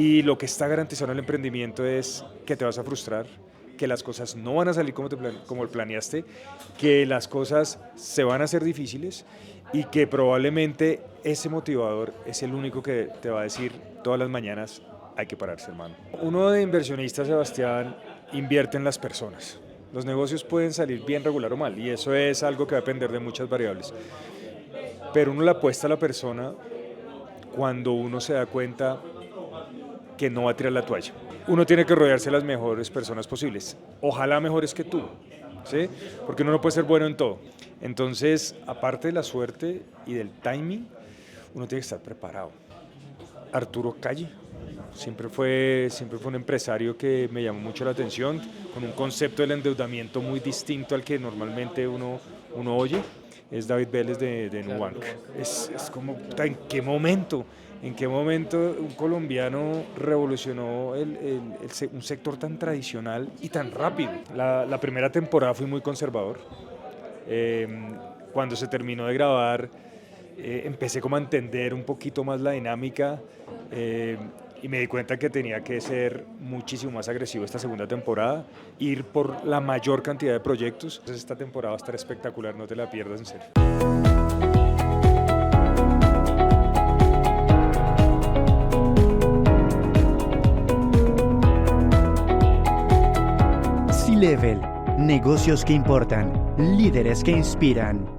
Y lo que está garantizado en el emprendimiento es que te vas a frustrar, que las cosas no van a salir como planeaste, que las cosas se van a hacer difíciles y que probablemente ese motivador es el único que te va a decir todas las mañanas hay que pararse, hermano. Uno de inversionista, Sebastián, invierte en las personas. Los negocios pueden salir bien, regular o mal, y eso es algo que va a depender de muchas variables. Pero uno le apuesta a la persona cuando uno se da cuenta que no va a tirar la toalla. Uno tiene que rodearse de las mejores personas posibles, ojalá mejores que tú, ¿sí? Porque uno no puede ser bueno en todo. Entonces, aparte de la suerte y del timing, uno tiene que estar preparado. Arturo Calle siempre fue un empresario que me llamó mucho la atención, con un concepto del endeudamiento muy distinto al que normalmente uno oye. Es David Vélez de Claro, Nubank. Nubank. Es como, puta, ¿en qué momento un colombiano revolucionó un sector tan tradicional y tan rápido? La primera temporada fui muy conservador. Eh, Cuando se terminó de grabar, empecé como a entender un poquito más la dinámica eh, y me di cuenta que tenía que ser muchísimo más agresivo esta segunda temporada, ir por la mayor cantidad de proyectos. Entonces esta temporada va a estar espectacular, no te la pierdas en serio. C-Level. Negocios que importan. Líderes que inspiran.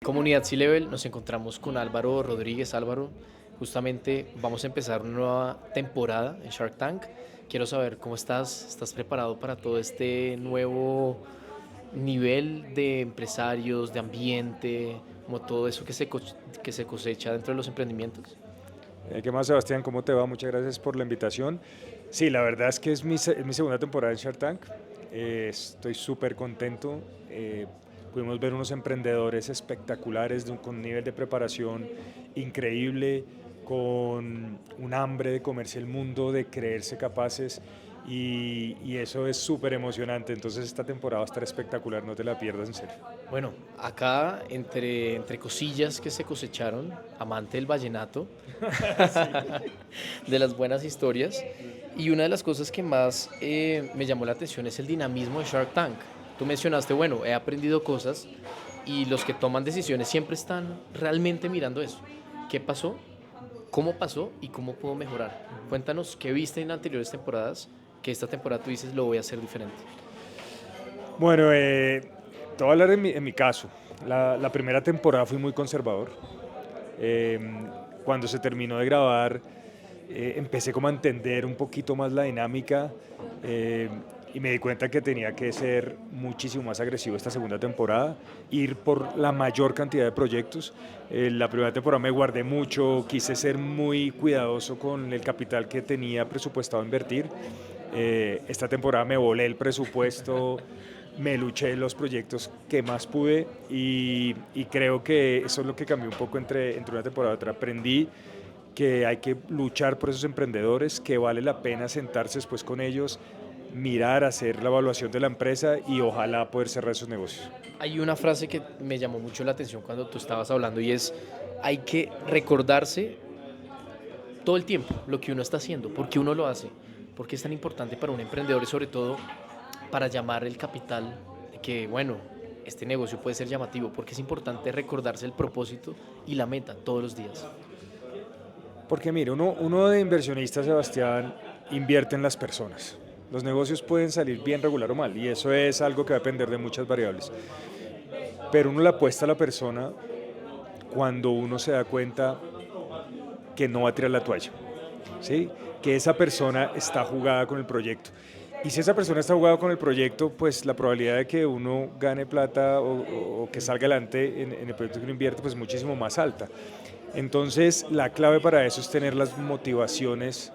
Comunidad C-Level, nos encontramos con Álvaro Rodríguez. Álvaro, justamente vamos a empezar una nueva temporada en Shark Tank. Quiero saber cómo estás. ¿Estás preparado para todo este nuevo nivel de empresarios, de ambiente, como todo eso que se cosecha dentro de los emprendimientos? ¿Qué más, Sebastián? ¿Cómo te va? Muchas gracias por la invitación. Sí, la verdad es que es mi segunda temporada en Shark Tank. Estoy súper contento. Pudimos ver unos emprendedores espectaculares con un nivel de preparación increíble, con un hambre de comerse el mundo, de creerse capaces. Y eso es súper emocionante. Entonces esta temporada va a estar espectacular, no te la pierdas en serio. Bueno, acá entre cosillas que se cosecharon, amante del vallenato, de las buenas historias, y una de las cosas que más me llamó la atención es el dinamismo de Shark Tank. Tú mencionaste, bueno, he aprendido cosas y los que toman decisiones siempre están realmente mirando eso. ¿Qué pasó? ¿Cómo pasó? ¿Y cómo puedo mejorar? Cuéntanos qué viste en anteriores temporadas, que esta temporada tú dices lo voy a hacer diferente. Bueno, te voy a hablar en mi caso. La primera temporada fui muy conservador. Eh, Cuando se terminó de grabar, empecé como a entender un poquito más la dinámica eh, y me di cuenta que tenía que ser muchísimo más agresivo esta segunda temporada, ir por la mayor cantidad de proyectos. La primera temporada me guardé mucho, quise ser muy cuidadoso con el capital que tenía presupuestado a invertir. Esta temporada me volé el presupuesto, me luché en los proyectos que más pude y creo que eso es lo que cambió un poco entre una temporada y otra. Aprendí que hay que luchar por esos emprendedores, que vale la pena sentarse después con ellos, mirar, hacer la evaluación de la empresa y ojalá poder cerrar sus negocios. Hay una frase que me llamó mucho la atención cuando tú estabas hablando y es, hay que recordarse todo el tiempo lo que uno está haciendo, por qué uno lo hace, por qué es tan importante para un emprendedor y sobre todo para llamar el capital, que bueno, este negocio puede ser llamativo, porque es importante recordarse el propósito y la meta todos los días. Porque mire, uno de inversionista, Sebastián, invierte en las personas. Los negocios pueden salir bien, regular o mal, y eso es algo que va a depender de muchas variables. Pero uno le apuesta a la persona cuando uno se da cuenta que no va a tirar la toalla, ¿sí? Que esa persona está jugada con el proyecto. Y si esa persona está jugada con el proyecto, pues la probabilidad de que uno gane plata o que salga adelante en el proyecto que uno invierte, pues es muchísimo más alta. Entonces, la clave para eso es tener las motivaciones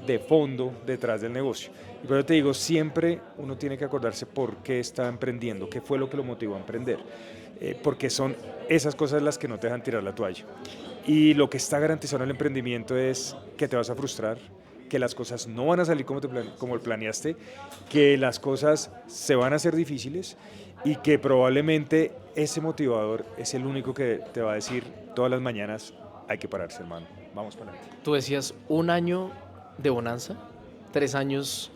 de fondo detrás del negocio. Y por eso te digo, siempre uno tiene que acordarse por qué está emprendiendo, qué fue lo que lo motivó a emprender, porque son esas cosas las que no te dejan tirar la toalla. Y lo que está garantizado en el emprendimiento es que te vas a frustrar, que las cosas no van a salir como planeaste, que las cosas se van a hacer difíciles y que probablemente ese motivador es el único que te va a decir todas las mañanas hay que pararse, hermano. vamos para adelante. Tú decías 1 año de bonanza, 3 años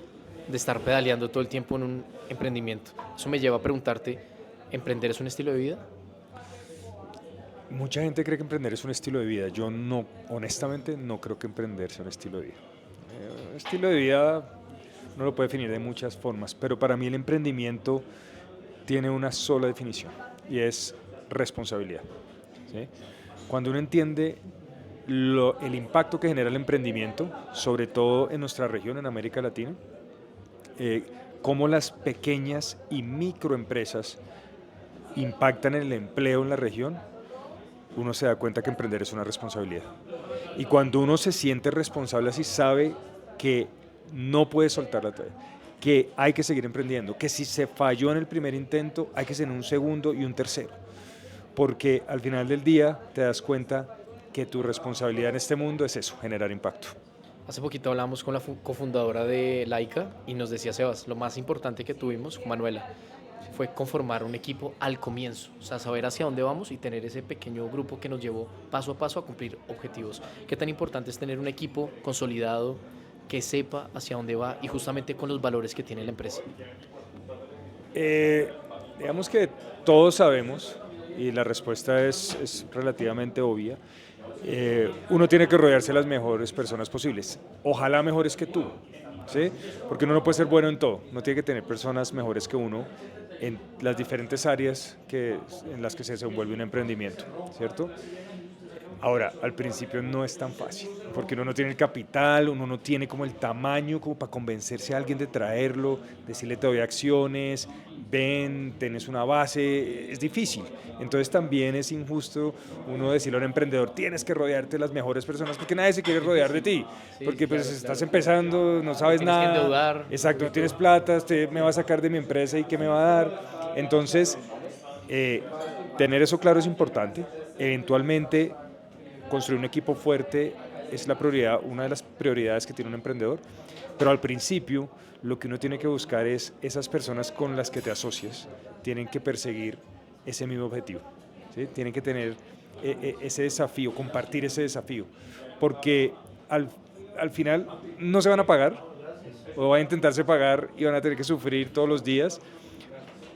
de estar pedaleando todo el tiempo en un emprendimiento. Eso me lleva a preguntarte, ¿emprender es un estilo de vida? Mucha gente cree que emprender es un estilo de vida. Yo no, honestamente, no creo que emprender sea un estilo de vida. Un estilo de vida no lo puede definir de muchas formas, pero para mí el emprendimiento tiene una sola definición y es responsabilidad. ¿Sí? Cuando uno entiende el impacto que genera el emprendimiento, sobre todo en nuestra región, en América Latina, cómo las pequeñas y microempresas impactan en el empleo en la región, uno se da cuenta que emprender es una responsabilidad. Y cuando uno se siente responsable así, sabe que no puede soltar la toalla, que hay que seguir emprendiendo, que si se falló en el primer intento, hay que hacer un segundo y un tercero. Porque al final del día te das cuenta que tu responsabilidad en este mundo es eso, generar impacto. Hace poquito hablamos con la cofundadora de Laika y nos decía Sebas, lo más importante que tuvimos con Manuela fue conformar un equipo al comienzo, o sea, saber hacia dónde vamos y tener ese pequeño grupo que nos llevó paso a paso a cumplir objetivos. ¿Qué tan importante es tener un equipo consolidado que sepa hacia dónde va y justamente con los valores que tiene la empresa? Digamos que todos sabemos, y la respuesta es relativamente obvia, uno tiene que rodearse de las mejores personas posibles, ojalá mejores que tú, ¿sí? Porque uno no puede ser bueno en todo, uno tiene que tener personas mejores que uno en las diferentes áreas en las que se desenvuelve un emprendimiento, ¿cierto? Ahora, al principio no es tan fácil, porque uno no tiene el capital, uno no tiene como el tamaño como para convencerse a alguien de traerlo, decirle te doy acciones, ven, tenés una base, es difícil. Entonces también es injusto uno decirle a un emprendedor, tienes que rodearte de las mejores personas, porque nadie se quiere rodear de ti, porque pues estás empezando, no sabes tienes nada. que endeudar. Exacto, no tienes plata, usted me va a sacar de mi empresa y ¿qué me va a dar? Entonces, tener eso claro es importante. Eventualmente, construir un equipo fuerte es la prioridad, una de las prioridades que tiene un emprendedor, pero al principio lo que uno tiene que buscar es esas personas con las que te asocias, tienen que perseguir ese mismo objetivo, ¿sí? Tienen que tener ese desafío, compartir ese desafío, porque al final no se van a pagar, o van a intentarse pagar y van a tener que sufrir todos los días,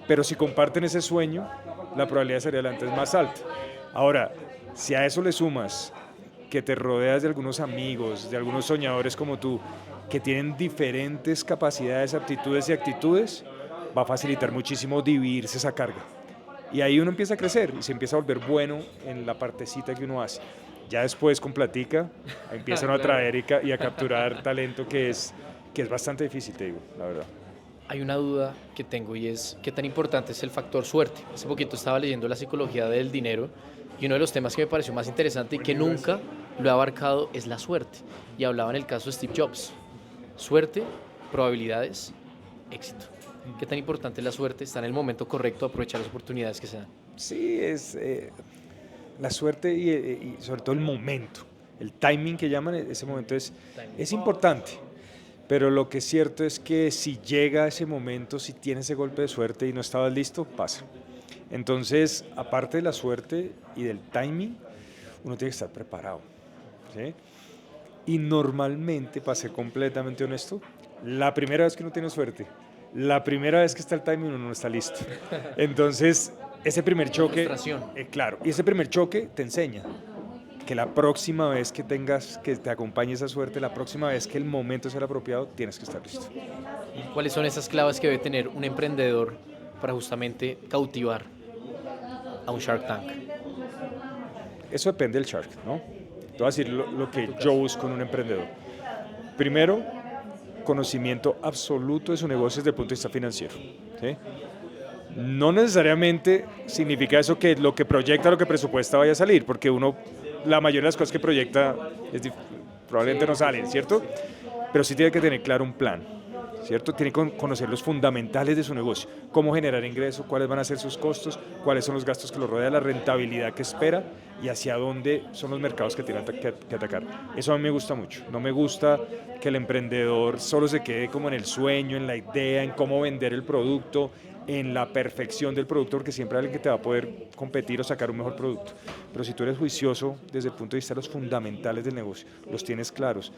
pero si comparten ese sueño, la probabilidad de salir adelante es más alta. Ahora, si a eso le sumas que te rodeas de algunos amigos, de algunos soñadores como tú, que tienen diferentes capacidades, aptitudes y actitudes, va a facilitar muchísimo dividirse esa carga. Y ahí uno empieza a crecer y se empieza a volver bueno en la partecita que uno hace. Ya después con platica empiezan a atraer y a capturar talento que es bastante difícil, te digo, la verdad. Hay una duda que tengo y es, ¿qué tan importante es el factor suerte? Hace poquito estaba leyendo la psicología del dinero y uno de los temas que me pareció más interesante y que nunca lo he abarcado es la suerte. Y hablaba en el caso de Steve Jobs. Suerte, probabilidades, éxito. ¿Qué tan importante es la suerte? Está en el momento correcto, aprovechar las oportunidades que se dan. Sí, es la suerte y sobre todo el momento, el timing que llaman, ese momento es importante. Pero lo que es cierto es que si llega ese momento, si tienes ese golpe de suerte y no estabas listo, pasa. Entonces, aparte de la suerte y del timing, uno tiene que estar preparado, ¿sí? Y normalmente, para ser completamente honesto, la primera vez que uno tiene suerte, la primera vez que está el timing, uno no está listo. Entonces, ese primer choque, claro, y ese primer choque te enseña que la próxima vez que te acompañe esa suerte, la próxima vez que el momento sea el apropiado, tienes que estar listo. ¿Cuáles son esas claves que debe tener un emprendedor para justamente cautivar a un Shark Tank? Eso depende del Shark, ¿no? Te voy a decir lo que yo busco en un emprendedor. Primero, conocimiento absoluto de su negocio desde el punto de vista financiero, ¿sí? No necesariamente significa eso que lo que proyecta, lo que presupuesta vaya a salir, porque la mayoría de las cosas que proyecta probablemente no salen, ¿cierto? Pero sí tiene que tener claro un plan, ¿cierto? Tiene que conocer los fundamentales de su negocio, cómo generar ingresos, cuáles van a ser sus costos, cuáles son los gastos que lo rodean, la rentabilidad que espera y hacia dónde son los mercados que tiene que atacar. Eso a mí me gusta mucho. No me gusta que el emprendedor solo se quede como en el sueño, en la idea, en cómo vender el producto. en la perfección del producto, porque siempre hay alguien que te va a poder competir o sacar un mejor producto. Pero si tú eres juicioso desde el punto de vista de los fundamentales del negocio, los tienes claros,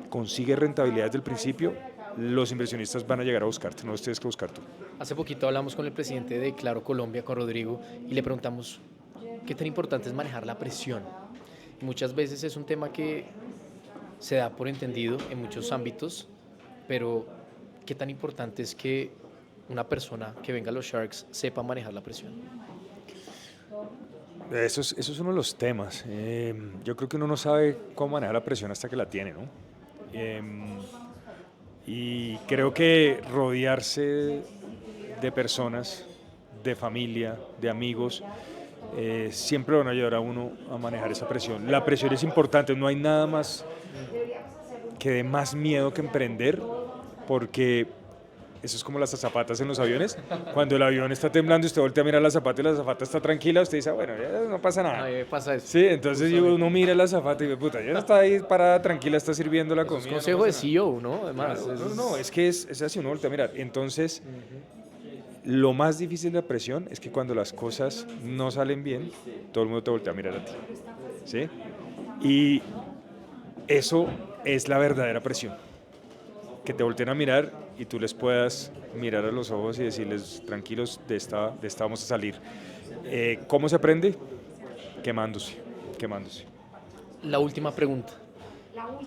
consigues rentabilidad desde el principio, los inversionistas van a llegar a buscarte, no los tienes que buscar tú. Hace poquito hablamos con el presidente de Claro Colombia, con Rodrigo, y le preguntamos qué tan importante es manejar la presión. Y muchas veces es un tema que se da por entendido en muchos ámbitos, pero qué tan importante es que una persona que venga a los Sharks sepa manejar la presión. Eso es uno de los temas. Yo creo que uno no sabe cómo manejar la presión hasta que la tiene, ¿no? Y creo que rodearse de personas, de familia, de amigos, siempre van a ayudar a uno a manejar esa presión. La presión es importante, no hay nada más que dé más miedo que emprender, porque eso es como las azafatas en los aviones. Cuando el avión está temblando y usted voltea a mirar la azafata y la azafata está tranquila, usted dice, bueno, ya no pasa nada. A mí me pasa eso. Sí, entonces uno mira la azafata y ve, puta, ya está ahí parada tranquila, está sirviendo la comida. Es consejo de CEO, ¿no? Además. Claro, no, es que es así, uno voltea a mirar. Entonces, lo más difícil de la presión es que cuando las cosas no salen bien, todo el mundo te voltea a mirar a ti. ¿Sí? Y eso es la verdadera presión. Que te volteen a mirar y tú les puedas mirar a los ojos y decirles, tranquilos, de esta vamos a salir. ¿Cómo se aprende? Quemándose. La última pregunta.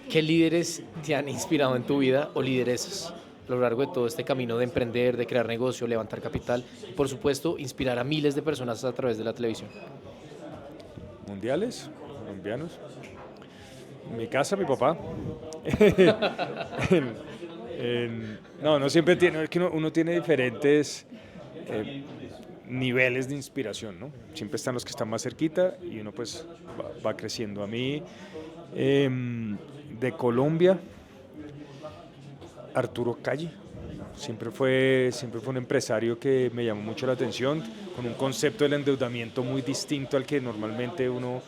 ¿Qué líderes te han inspirado en tu vida o lideresas a lo largo de todo este camino de emprender, de crear negocio, levantar capital y, por supuesto, inspirar a miles de personas a través de la televisión? Mundiales, colombianos. En mi casa, mi papá. No siempre tiene, es que uno tiene diferentes niveles de inspiración, ¿no? Siempre están los que están más cerquita y uno pues va creciendo. A mí, de Colombia, Arturo Calle, siempre fue un empresario que me llamó mucho la atención, con un concepto del endeudamiento muy distinto al que normalmente uno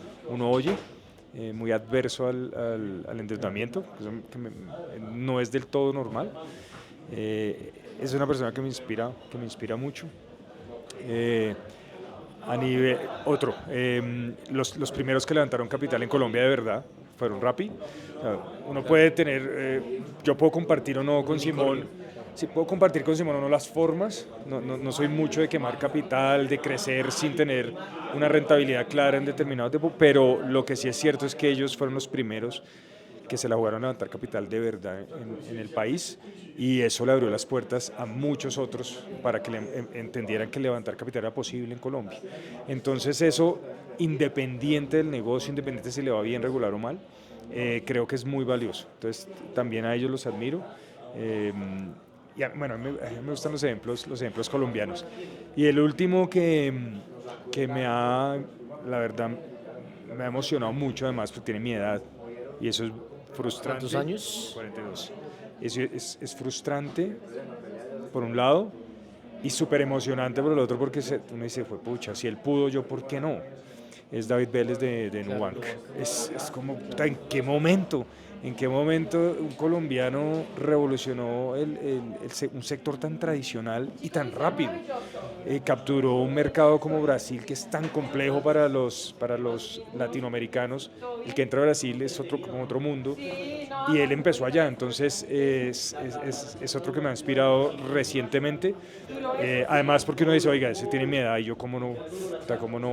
oye. Muy adverso al endeudamiento, no es del todo normal. Es una persona que me inspira mucho. Los primeros que levantaron capital en Colombia de verdad fueron Rappi. O sea, uno puede tener, yo puedo compartir o no con Simón. Sí, puedo compartir con Simón o no las formas, no soy mucho de quemar capital, de crecer sin tener una rentabilidad clara en determinado tiempo, pero lo que sí es cierto es que ellos fueron los primeros que se la jugaron a levantar capital de verdad en el país, y eso le abrió las puertas a muchos otros para que entendieran que levantar capital era posible en Colombia. Entonces eso, independiente del negocio, independiente si le va bien, regular o mal, creo que es muy valioso. Entonces también a ellos los admiro. Bueno, a mí me gustan los ejemplos colombianos. Y el último que la verdad, me ha emocionado mucho, además, porque tiene mi edad, y eso es frustrante. ¿Cuántos años? 42. Es frustrante, por un lado, y súper emocionante por el otro, porque uno dice, fue pucha, si él pudo, yo, ¿por qué no? Es David Vélez de Nubank. Es como, ¿en qué momento? ¿En qué momento un colombiano revolucionó un sector tan tradicional y tan rápido? Capturó un mercado como Brasil, que es tan complejo para los latinoamericanos. El que entra a Brasil es como otro mundo, y él empezó allá. Entonces es otro que me ha inspirado recientemente. Además, porque uno dice, oiga, ese tiene mi edad y yo cómo no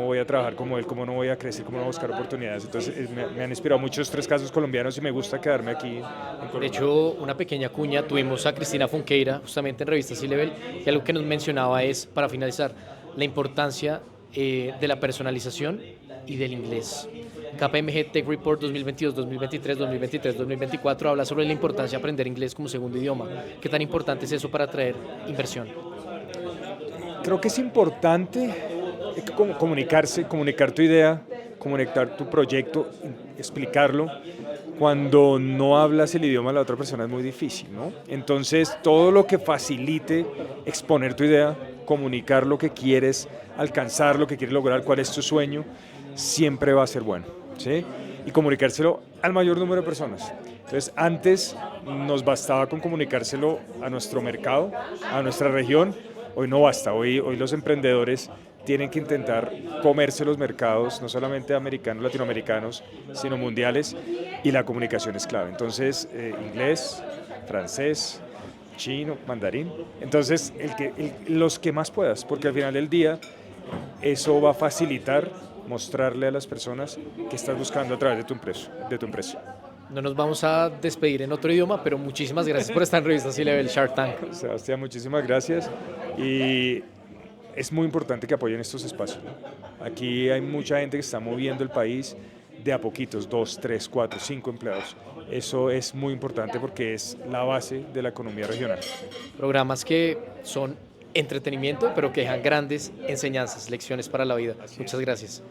voy a trabajar como él, cómo no voy a crecer, cómo no voy a buscar oportunidades. Entonces me han inspirado muchos 3 casos colombianos y me gusta quedarme aquí en Colombia. De hecho, una pequeña cuña, tuvimos a Cristina Fonqueira justamente en Revista C-Level, y algo que nos mencionaba es, para finalizar, la importancia de la personalización y del inglés. KPMG Tech Report 2022, 2023, 2023, 2024 habla sobre la importancia de aprender inglés como segundo idioma. ¿Qué tan importante es eso para atraer inversión? Creo que es importante comunicarse, comunicar tu idea, comunicar tu proyecto, explicarlo. Cuando no hablas el idioma de la otra persona es muy difícil, ¿no? Entonces, todo lo que facilite exponer tu idea, comunicar lo que quieres alcanzar, lo que quieres lograr, cuál es tu sueño, siempre va a ser bueno, ¿sí? Y comunicárselo al mayor número de personas. Entonces, antes nos bastaba con comunicárselo a nuestro mercado, a nuestra región. Hoy no basta, hoy los emprendedores tienen que intentar comerse los mercados, no solamente americanos, latinoamericanos, sino mundiales, y la comunicación es clave. Entonces, inglés, francés, chino, mandarín. Entonces, los que más puedas, porque al final del día eso va a facilitar mostrarle a las personas que estás buscando a través de tu empresa. No nos vamos a despedir en otro idioma, pero muchísimas gracias por estar en Revista C-Level Shark Tank. Sebastián, muchísimas gracias, y es muy importante que apoyen estos espacios, ¿no? Aquí hay mucha gente que está moviendo el país de a poquitos, 2, 3, 4, 5 empleados. Eso es muy importante porque es la base de la economía regional. Programas que son entretenimiento, pero que dejan grandes enseñanzas, lecciones para la vida. Muchas gracias.